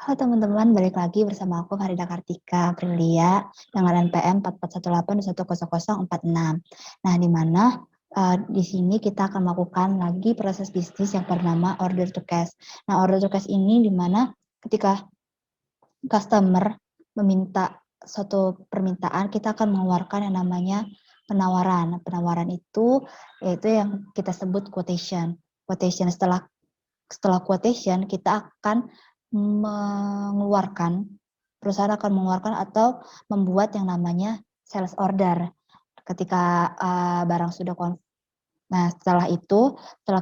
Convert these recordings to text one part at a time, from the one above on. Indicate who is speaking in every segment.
Speaker 1: Halo teman-teman, balik lagi bersama aku Farida Kartika Aprilia dengan NPM 4418210046. Nah, di mana di sini kita akan melakukan lagi proses bisnis yang bernama order to cash. Nah, order to cash ini di mana ketika customer meminta suatu permintaan, kita akan mengeluarkan yang namanya penawaran. Penawaran itu yaitu yang kita sebut quotation. Quotation setelah quotation kita akan perusahaan akan mengeluarkan atau membuat yang namanya sales order ketika barang sudah Nah, setelah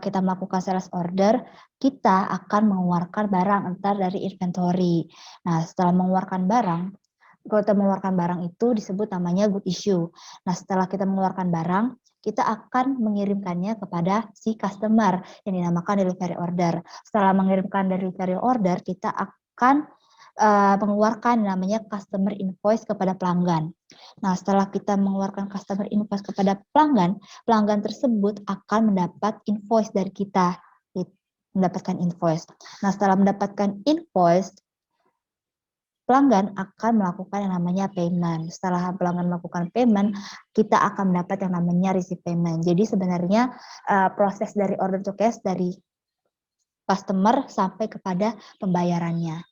Speaker 1: kita melakukan sales order, kita akan mengeluarkan barang entar dari inventory. Nah, setelah mengeluarkan barang, kalau kita mengeluarkan barang itu disebut namanya good issue. Nah, setelah kita mengeluarkan barang, kita akan mengirimkannya kepada si customer yang dinamakan delivery order. Setelah mengirimkan delivery order, kita akan mengeluarkan namanya customer invoice kepada pelanggan. Nah, setelah kita mengeluarkan customer invoice kepada pelanggan, pelanggan tersebut akan mendapat invoice dari kita, mendapatkan invoice. Nah, setelah mendapatkan invoice, pelanggan akan melakukan yang namanya payment. Setelah pelanggan melakukan payment, kita akan mendapat yang namanya receive payment. Jadi sebenarnya proses dari order to cash dari customer sampai kepada pembayarannya.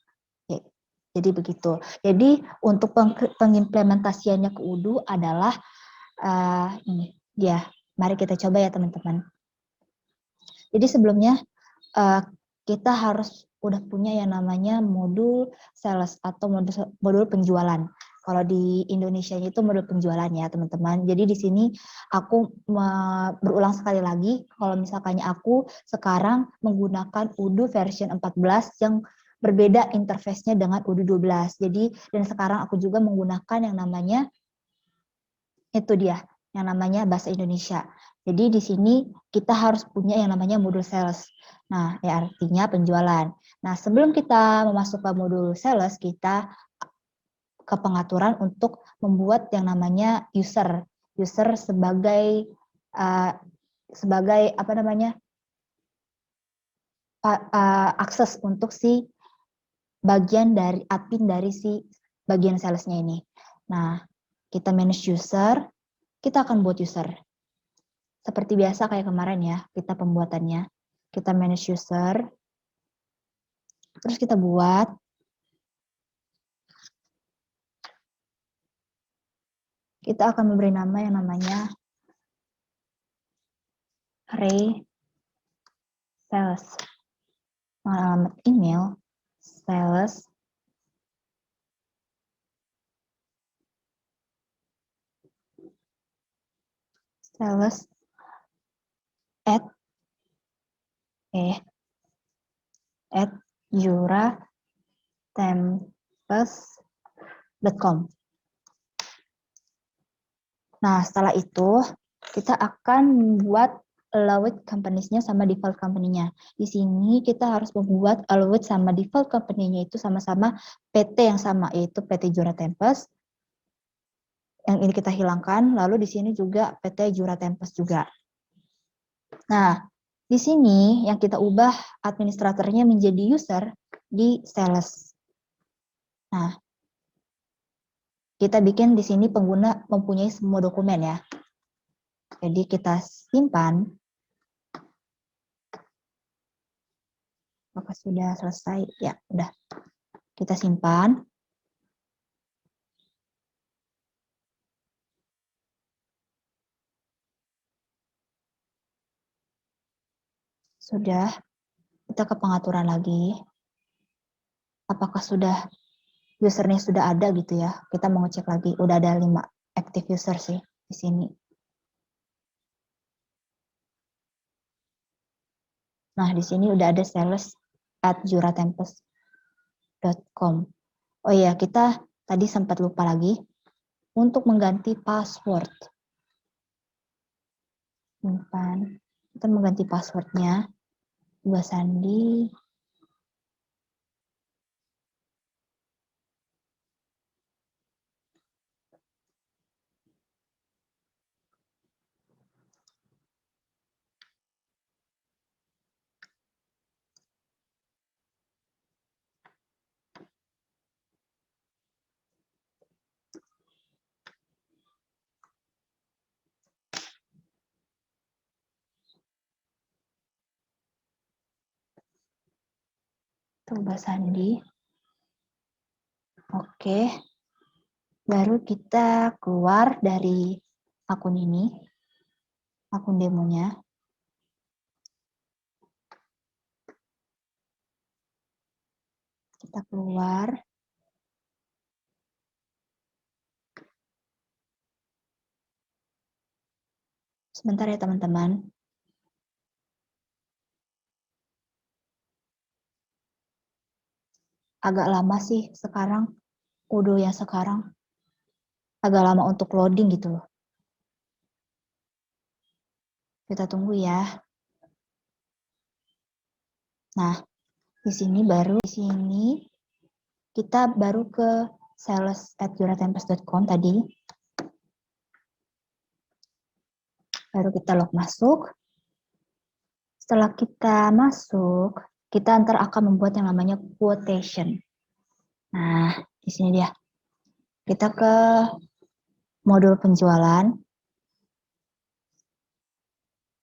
Speaker 1: Jadi begitu. Jadi untuk pengimplementasiannya ke UDU adalah ini. Ya, mari kita coba ya teman-teman. Jadi sebelumnya kita harus udah punya yang namanya modul sales atau modul penjualan. Kalau di Indonesia itu modul penjualan ya teman-teman. Jadi di sini aku berulang sekali lagi, kalau misalkannya aku sekarang menggunakan UDU version 14 yang berbeda interface-nya dengan UDU 12. Jadi dan sekarang aku juga menggunakan yang namanya itu dia, yang namanya bahasa Indonesia. Jadi di sini kita harus punya yang namanya modul sales. Nah, ya artinya penjualan. Nah, sebelum kita memasukkan modul sales, kita ke pengaturan untuk membuat yang namanya user. User sebagai apa namanya? Akses untuk si bagian dari admin dari si bagian salesnya ini. Nah, kita manage user, kita akan buat user. Seperti biasa kayak kemarin ya, kita pembuatannya. Kita manage user, terus kita buat. Kita akan memberi nama yang namanya array sales. Alamat email sales at juratempest.com. Nah, setelah itu kita akan membuat allowed companies-nya sama default company-nya. Di sini kita harus membuat allowed sama default company-nya itu sama-sama PT yang sama, yaitu PT Jura Tempest. Yang ini kita hilangkan, lalu di sini juga PT Jura Tempest juga. Nah, di sini yang kita ubah administratornya menjadi user di sales. Nah, kita bikin di sini pengguna mempunyai semua dokumen ya. Jadi kita simpan. Apakah sudah selesai? Ya, udah. Kita simpan. Sudah. Kita ke pengaturan lagi. Apakah sudah usernya sudah ada gitu ya? Kita mau ngecek lagi. Udah ada 5 active user sih di sini. Nah, di sini udah ada sales@juratempest.com. Oh iya, kita tadi sempat lupa lagi untuk mengganti password. Simpan. Kita mengganti passwordnya. Dua sandi. Tuh Mbak Sandi. Oke. Baru kita keluar dari akun ini, akun demonya. Kita keluar. Sebentar ya teman-teman. Agak lama sih sekarang, Udo yang sekarang. Agak lama untuk loading gitu loh. Kita tunggu ya. Nah, di sini kita baru ke sales@juratempest.com tadi. Baru kita log masuk. Setelah kita masuk, kita ntar akan membuat yang namanya quotation. Nah, di sini dia. Kita ke modul penjualan.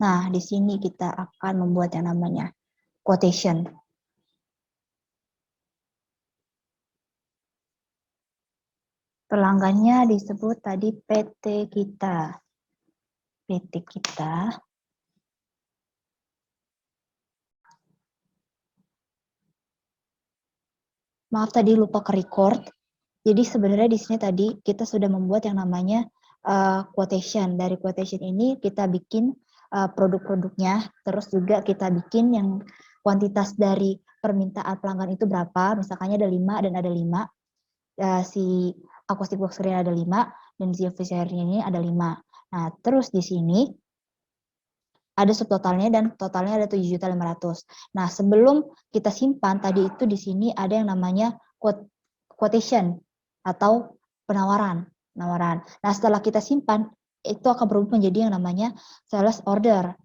Speaker 1: Nah, di sini kita akan membuat yang namanya quotation. Pelanggannya disebut tadi PT kita. PT kita. Maaf tadi lupa ke record. Jadi sebenarnya di sini tadi kita sudah membuat yang namanya quotation. Dari quotation ini kita bikin produk-produknya, terus juga kita bikin yang kuantitas dari permintaan pelanggan itu berapa. Misalkannya ada 5 dan ada 5. Si acoustic box screen ada 5 dan si official ini ada 5. Nah, terus di sini ada subtotalnya dan totalnya ada 7.500.000. Nah, sebelum kita simpan tadi itu di sini ada yang namanya quotation atau penawaran. Nah, setelah kita simpan itu akan berubah menjadi yang namanya sales order.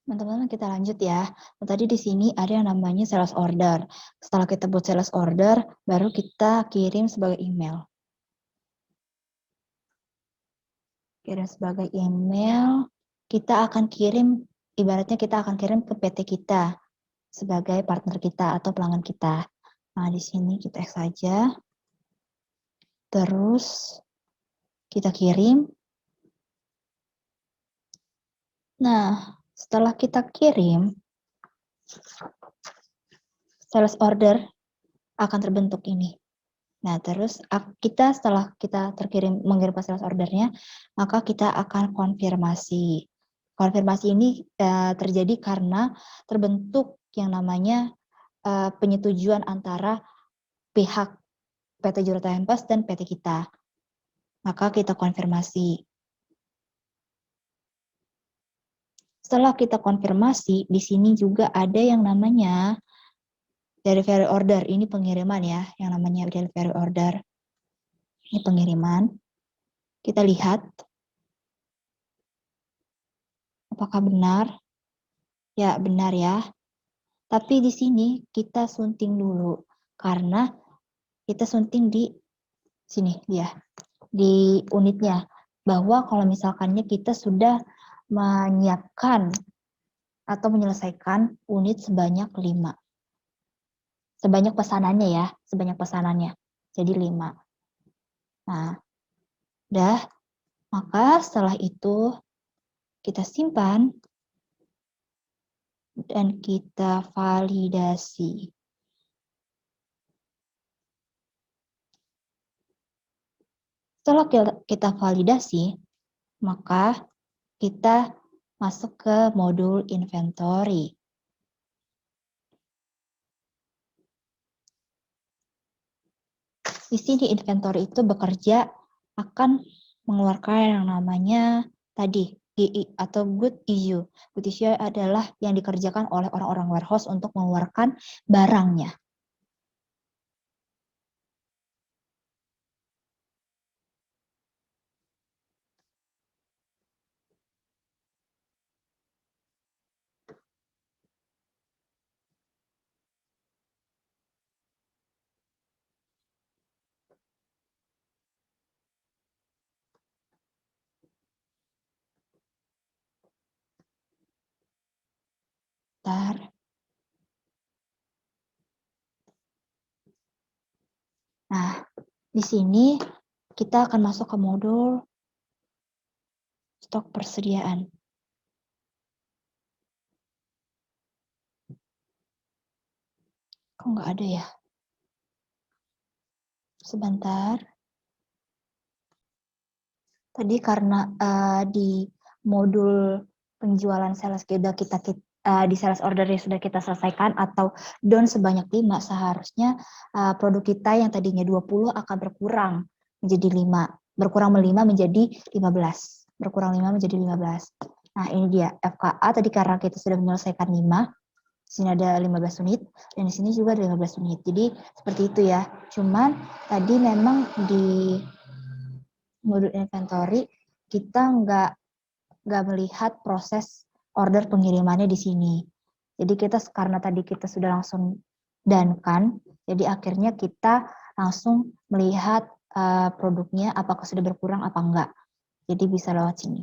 Speaker 1: Teman-teman kita lanjut ya. Tadi di sini ada yang namanya sales order. Setelah kita buat sales order, baru kita kirim sebagai email. Kirim sebagai email, kita akan kirim, ibaratnya kita akan kirim ke PT kita sebagai partner kita atau pelanggan kita. Nah, di sini kita X saja. Terus kita kirim. Nah, setelah kita kirim, sales order akan terbentuk ini. Nah, terus kita setelah kita mengirim sales ordernya, maka kita akan konfirmasi. Konfirmasi ini terjadi karena terbentuk yang namanya penyetujuan antara pihak PT Jurata Tempest dan PT kita. Maka kita konfirmasi. Setelah kita konfirmasi, di sini juga ada yang namanya delivery order. Ini pengiriman ya, yang namanya delivery order. Ini pengiriman. Kita lihat apakah benar. Ya, benar ya. Tapi di sini kita sunting dulu karena kita sunting di sini ya, di unitnya. Bahwa kalau misalkannya kita sudah menyiapkan atau menyelesaikan unit sebanyak 5. Sebanyak pesanannya ya, sebanyak pesanannya. Jadi 5. Nah, udah. Maka setelah itu kita simpan dan kita validasi. Setelah kita validasi, maka kita masuk ke modul inventory. Di sini inventory itu bekerja akan mengeluarkan yang namanya tadi GI atau good issue. Good issue adalah yang dikerjakan oleh orang-orang warehouse untuk mengeluarkan barangnya. Bentar. Di sini kita akan masuk ke modul stok persediaan. Kok nggak ada ya? Sebentar. Tadi karena di modul penjualan sales di sales order yang sudah kita selesaikan atau down sebanyak 5, seharusnya produk kita yang tadinya 20 akan berkurang menjadi 5. Berkurang 5 menjadi 15. Berkurang 5 menjadi 15. Nah, ini dia FKA tadi karena kita sudah menyelesaikan 5. Di sini ada 15 unit dan di sini juga ada 15 unit. Jadi seperti itu ya. Cuman tadi memang di modul inventory kita nggak melihat proses order pengirimannya di sini. Jadi karena tadi kita sudah langsung kan, jadi akhirnya kita langsung melihat produknya apakah sudah berkurang apa enggak. Jadi bisa lewat sini.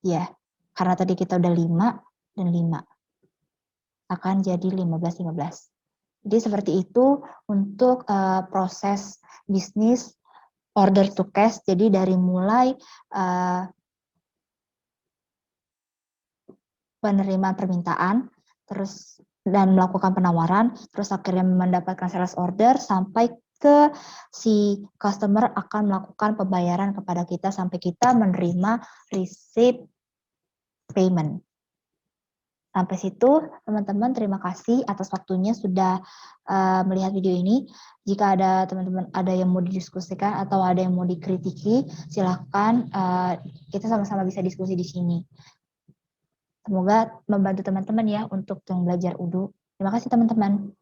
Speaker 1: Ya, karena tadi kita udah 5 dan 5 akan jadi 15. Jadi seperti itu untuk proses bisnis order to cash. Jadi dari mulai penerimaan permintaan, terus dan melakukan penawaran, terus akhirnya mendapatkan sales order sampai ke si customer akan melakukan pembayaran kepada kita sampai kita menerima receipt payment. Sampai situ, teman-teman, terima kasih atas waktunya sudah melihat video ini. Jika ada teman-teman ada yang mau didiskusikan atau ada yang mau dikritiki, silakan kita sama-sama bisa diskusi di sini. Semoga membantu teman-teman ya untuk yang belajar UDU. Terima kasih teman-teman.